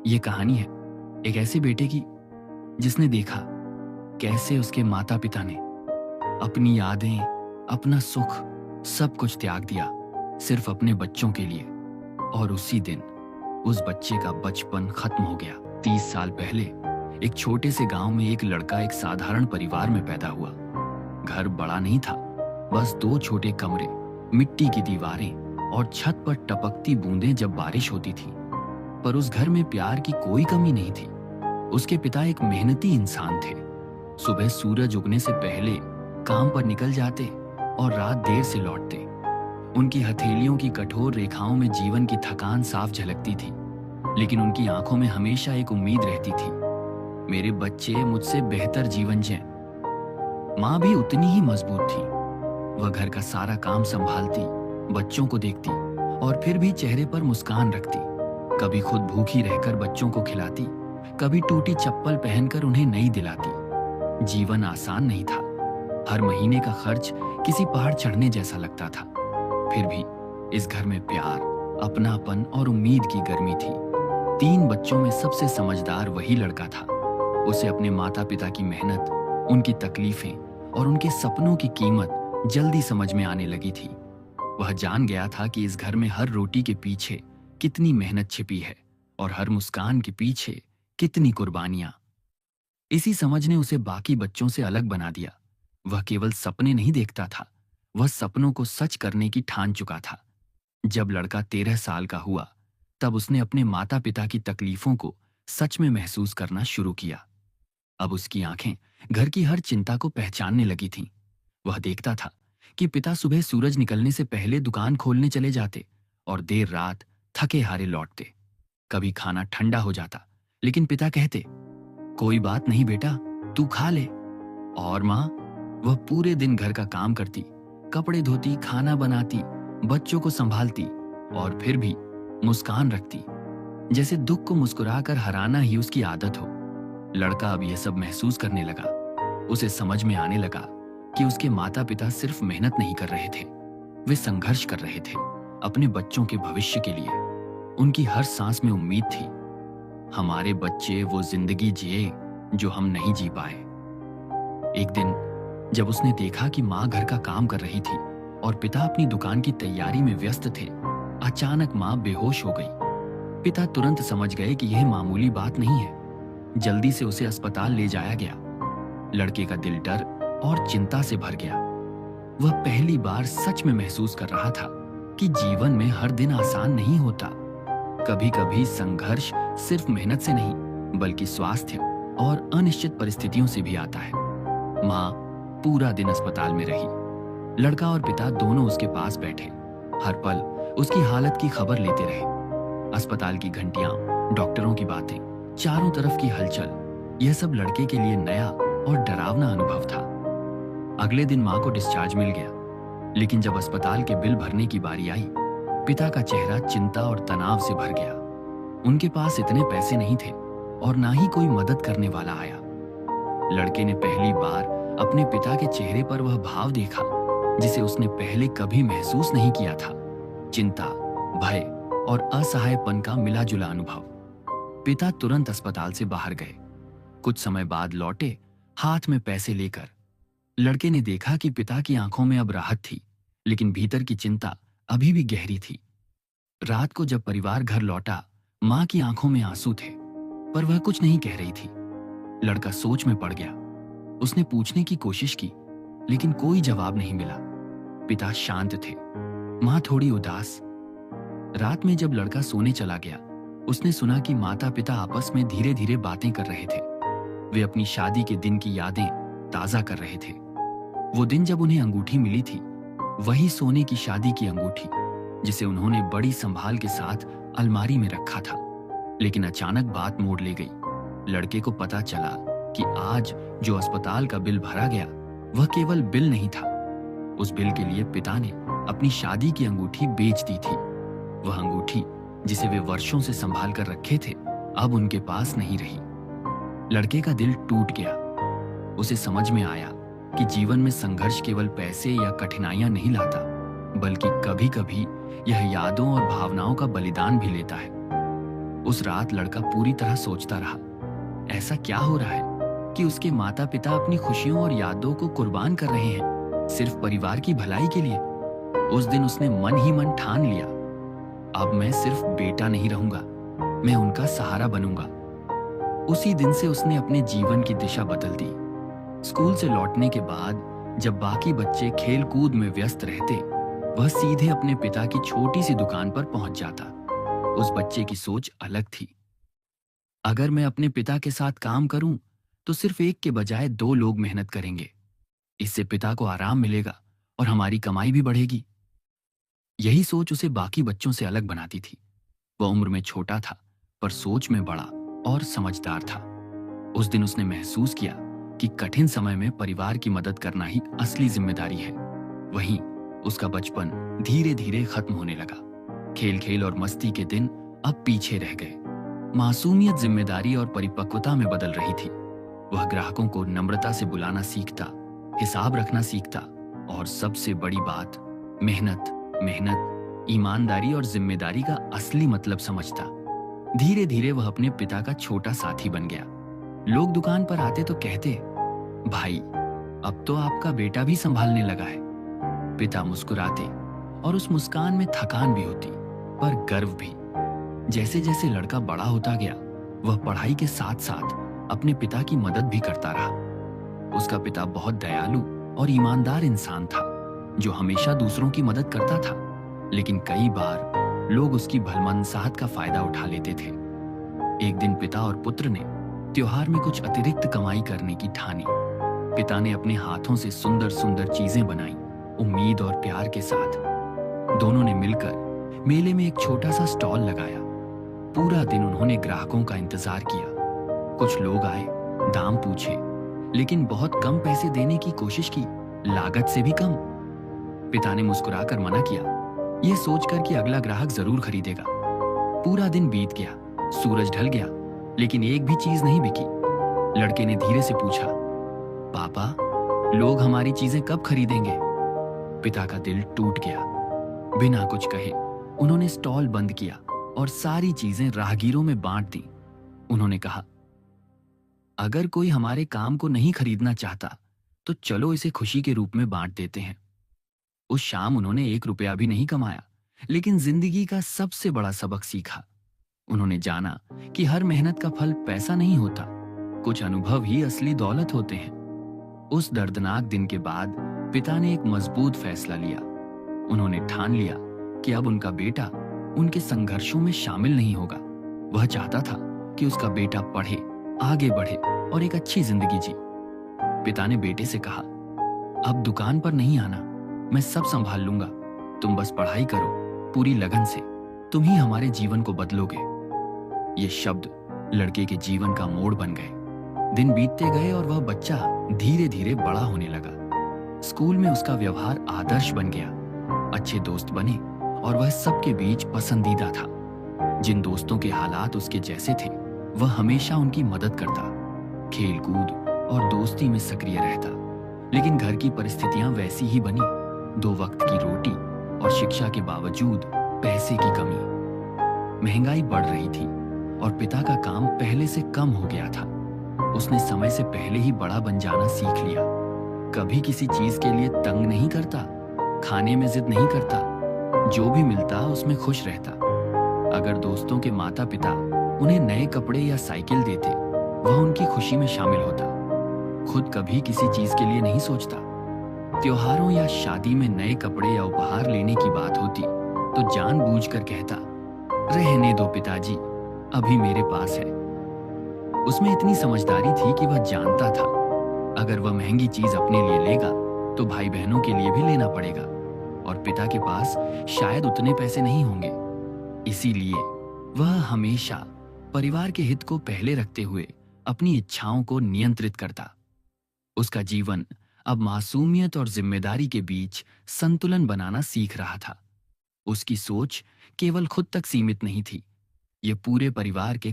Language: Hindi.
ये कहानी है एक ऐसे बेटे की जिसने देखा कैसे उसके माता पिता ने अपनी यादें, अपना सुख, सब कुछ त्याग दिया सिर्फ अपने बच्चों के लिए। और उसी दिन उस बच्चे का बचपन खत्म हो गया। 30 साल पहले एक छोटे से गांव में एक लड़का एक साधारण परिवार में पैदा हुआ। घर बड़ा नहीं था, बस 2 छोटे कमरे, मिट्टी की दीवारें और छत पर टपकती बूंदें जब बारिश होती थी। पर उस घर में प्यार की कोई कमी नहीं थी। उसके पिता एक मेहनती इंसान थे। सुबह सूरज उगने से पहले काम पर निकल जाते और रात देर से लौटते। उनकी हथेलियों की कठोर रेखाओं में जीवन की थकान साफ झलकती थी, लेकिन उनकी आंखों में हमेशा एक उम्मीद रहती थी, मेरे बच्चे मुझसे बेहतर जीवन जिएं। माँ भी उतनी ही मजबूत थी। वह घर का सारा काम संभालती, बच्चों को देखती और फिर भी चेहरे पर मुस्कान रखती। कभी खुद भूखी रहकर बच्चों को खिलाती, कभी टूटी चप्पल पहनकर उन्हें नई दिलाती। जीवन आसान नहीं था। हर महीने का खर्च किसी पहाड़ चढ़ने जैसा लगता था। फिर भी इस घर में प्यार, अपनापन और उम्मीद की गर्मी थी। 3 बच्चों में सबसे समझदार वही लड़का था। उसे अपने माता पिता की मेहनत, उनकी तकलीफें और उनके सपनों की कीमत जल्दी समझ में आने लगी थी। वह जान गया था कि इस घर में हर रोटी के पीछे कितनी मेहनत छिपी है और हर मुस्कान के पीछे कितनी कुर्बानियां। इसी समझ ने उसे बाकी बच्चों से अलग बना दिया। वह केवल सपने नहीं देखता था, वह सपनों को सच करने की ठान चुका था। जब लड़का 13 साल का हुआ, तब उसने अपने माता पिता की तकलीफों को सच में महसूस करना शुरू किया। अब उसकी आंखें घर की हर चिंता को पहचानने लगी थीं। वह देखता था कि पिता सुबह सूरज निकलने से पहले दुकान खोलने चले जाते और देर रात थके हारे लौटते। कभी खाना ठंडा हो जाता, लेकिन पिता कहते, कोई बात नहीं बेटा, तू खा ले। और माँ, वह पूरे दिन घर का काम करती, कपड़े धोती, खाना बनाती, बच्चों को संभालती और फिर भी मुस्कान रखती, जैसे दुख को मुस्कुराकर हराना ही उसकी आदत हो। लड़का अब यह सब महसूस करने लगा। उसे समझ में आने लगा कि उसके माता पिता सिर्फ मेहनत नहीं कर रहे थे, वे संघर्ष कर रहे थे अपने बच्चों के भविष्य के लिए। उनकी हर सांस में उम्मीद थी, हमारे बच्चे वो जिंदगी जिए जो हम नहीं जी पाए। एक दिन जब उसने देखा कि माँ घर का काम कर रही थी और पिता अपनी दुकान की तैयारी में व्यस्त थे, अचानक माँ बेहोश हो गई। पिता तुरंत समझ गए कि यह मामूली बात नहीं है। जल्दी से उसे अस्पताल ले जाया गया। लड़के का दिल डर और चिंता से भर गया। वह पहली बार सच में महसूस कर रहा था कि जीवन में हर दिन आसान नहीं होता। कभी कभी संघर्ष सिर्फ मेहनत से नहीं, बल्कि स्वास्थ्य और अनिश्चित परिस्थितियों से भी आता है। माँ पूरा दिन अस्पताल में रही। लड़का और पिता दोनों उसके पास बैठे, हर पल उसकी हालत की खबर लेते रहे। अस्पताल की घंटियां, डॉक्टरों की बातें, चारों तरफ की हलचल, यह सब लड़के के लिए नया और डरावना अनुभव था। अगले दिन माँ को डिस्चार्ज मिल गया, लेकिन जब अस्पताल के बिल भरने की बारी आई, पिता का चेहरा चिंता और तनाव से भर गया। उनके पास इतने पैसे नहीं थे और ना ही कोई मदद करने वाला आया। लड़के ने पहली बार अपने पिता के चेहरे पर वह भाव देखा जिसे उसने पहले कभी महसूस नहीं किया था, चिंता, भय और असहायपन का मिला जुला अनुभव। पिता तुरंत अस्पताल से बाहर गए। कुछ समय बाद लौटे, हाथ में पैसे लेकर। लड़के ने देखा कि पिता की आंखों में अब राहत थी, लेकिन भीतर की चिंता अभी भी गहरी थी। रात को जब परिवार घर लौटा, मां की आंखों में आंसू थे, पर वह कुछ नहीं कह रही थी। लड़का सोच में पड़ गया। उसने पूछने की कोशिश की, लेकिन कोई जवाब नहीं मिला। पिता शांत थे, मां थोड़ी उदास। रात में जब लड़का सोने चला गया, उसने सुना कि माता पिता आपस में धीरे धीरे बातें कर रहे थे। वे अपनी शादी के दिन की यादें ताजा कर रहे थे। वो दिन जब उन्हें अंगूठी मिली थी, वही सोने की शादी की अंगूठी जिसे उन्होंने बड़ी संभाल के साथ अलमारी में रखा था। लेकिन अचानक बात मोड़ ले गई। लड़के को पता चला कि आज जो अस्पताल का बिल भरा गया, वह केवल बिल नहीं था। उस बिल के लिए पिता ने अपनी शादी की अंगूठी बेच दी थी। वह अंगूठी जिसे वे वर्षों से संभाल कर रखे थे, अब उनके पास नहीं रही। लड़के का दिल टूट गया। उसे समझ में आया कि जीवन में संघर्ष केवल पैसे या कठिनाइयां नहीं लाता, बल्कि कभी-कभी यह यादों और भावनाओं का बलिदान भी लेता है। उस रात लड़का पूरी तरह सोचता रहा, ऐसा क्या हो रहा है कि उसके माता पिता अपनी खुशियों और यादों को कुर्बान कर रहे हैं सिर्फ परिवार की भलाई के लिए। उस दिन उसने मन ही मन ठान लिया, अब मैं सिर्फ बेटा नहीं रहूंगा, मैं उनका सहारा बनूंगा। उसी दिन से उसने अपने जीवन की दिशा बदल दी। स्कूल से लौटने के बाद जब बाकी बच्चे खेल कूद में व्यस्त रहते, वह सीधे अपने पिता की छोटी सी दुकान पर पहुंच जाता। उस बच्चे की सोच अलग थी। अगर मैं अपने पिता के साथ काम करूं तो सिर्फ एक के बजाय 2 लोग मेहनत करेंगे। इससे पिता को आराम मिलेगा और हमारी कमाई भी बढ़ेगी। यही सोच उसे बाकी बच्चों से अलग बनाती थी। वह उम्र में छोटा था पर सोच में बड़ा और समझदार था। उस दिन उसने महसूस किया कि कठिन समय में परिवार की मदद करना ही असली जिम्मेदारी है। वहीं उसका बचपन धीरे धीरे खत्म होने लगा। खेल खेल और मस्ती के दिन अब पीछे रह गए। मासूमियत जिम्मेदारी और परिपक्वता में बदल रही थी। वह ग्राहकों को नम्रता से बुलाना सीखता, हिसाब रखना सीखता और सबसे बड़ी बात, मेहनत, ईमानदारी और जिम्मेदारी का असली मतलब समझता। धीरे धीरे वह अपने पिता का छोटा साथी बन गया। लोग दुकान पर आते तो कहते, भाई अब तो आपका बेटा भी संभालने लगा है। पिता मुस्कुराते और उस मुस्कान में थकान भी होती पर गर्व भी। जैसे जैसे लड़का बड़ा होता गया, वह पढ़ाई के साथ साथ अपने पिता की मदद भी करता रहा। उसका पिता बहुत दयालु और ईमानदार इंसान था जो हमेशा दूसरों की मदद करता था, लेकिन कई बार लोग उसकी भलमनसाहत का फायदा उठा लेते थे। एक दिन पिता और पुत्र ने त्योहार में कुछ अतिरिक्त कमाई करने की ठानी। पिता ने अपने हाथों से सुंदर सुंदर चीजें बनाई, उम्मीद और प्यार के साथ। दोनों ने मिलकर मेले में एक छोटा सा स्टॉल लगाया। पूरा दिन उन्होंने ग्राहकों का इंतजार किया। कुछ लोग आए, दाम पूछे, लेकिन बहुत कम पैसे देने की कोशिश की, लागत से भी कम। पिता ने मुस्कुराकर मना किया, यह सोचकर कि अगला ग्राहक जरूर खरीदेगा। पूरा दिन बीत गया, सूरज ढल गया, लेकिन एक भी चीज नहीं बिकी। लड़के ने धीरे से पूछा, पापा, लोग हमारी चीजें कब खरीदेंगे? पिता का दिल टूट गया। बिना कुछ कहे उन्होंने स्टॉल बंद किया और सारी चीजें राहगीरों में बांट दी। उन्होंने कहा, अगर कोई हमारे काम को नहीं खरीदना चाहता तो चलो इसे खुशी के रूप में बांट देते हैं। उस शाम उन्होंने 1 रुपया भी नहीं कमाया, लेकिन जिंदगी का सबसे बड़ा सबक सीखा। उन्होंने जाना कि हर मेहनत का फल पैसा नहीं होता, कुछ अनुभव ही असली दौलत होते हैं। उस दर्दनाक दिन के बाद पिता ने एक मजबूत फैसला लिया। उन्होंने ठान लिया कि अब उनका बेटा उनके संघर्षों में शामिल नहीं होगा। वह चाहता था कि उसका बेटा पढ़े, आगे बढ़े और एक अच्छी जिंदगी जी। पिता ने बेटे से कहा, अब दुकान पर नहीं आना, मैं सब संभाल लूंगा। तुम बस पढ़ाई करो पूरी लगन से, तुम ही हमारे जीवन को बदलोगे। ये शब्द लड़के के जीवन का मोड़ बन गए। दिन बीतते गए और वह बच्चा धीरे धीरे बड़ा होने लगा। स्कूल में उसका व्यवहार आदर्श बन गया, अच्छे दोस्त बने और वह सबके बीच पसंदीदा था। जिन दोस्तों के हालात उसके जैसे थे, वह हमेशा उनकी मदद करता, खेल कूद और दोस्ती में सक्रिय रहता। लेकिन घर की परिस्थितियां वैसी ही बनी, 2 वक्त की रोटी और शिक्षा के बावजूद पैसे की कमी। महंगाई बढ़ रही थी और पिता का काम पहले से कम हो गया था। उसने समय से पहले ही बड़ा बन जाना सीख लिया। कभी किसी चीज के लिए तंग नहीं करता, खाने में जिद नहीं करता, जो भी मिलता उसमें खुश रहता। अगर दोस्तों के माता पिता उन्हें नए कपड़े या साइकिल देते, वह उनकी खुशी में शामिल होता। खुद कभी किसी चीज के लिए नहीं सोचता। त्योहारों या शादी में नए कपड़े या उपहार लेने की बात होती तो जानबूझकर कहता, रहने दो पिताजी, अभी मेरे पास है। उसमें इतनी समझदारी थी कि वह जानता था अगर वह महंगी चीज अपने लिए लेगा तो भाई बहनों के लिए भी लेना पड़ेगा और पिता के पास शायद उतने पैसे नहीं होंगे। इसीलिए वह हमेशा परिवार के हित को पहले रखते हुए अपनी इच्छाओं को नियंत्रित करता। उसका जीवन अब मासूमियत और जिम्मेदारी के बीच संतुलन बनाना सीख रहा था। उसकी सोच केवल खुद तक सीमित नहीं थी, ये पूरे परिवार के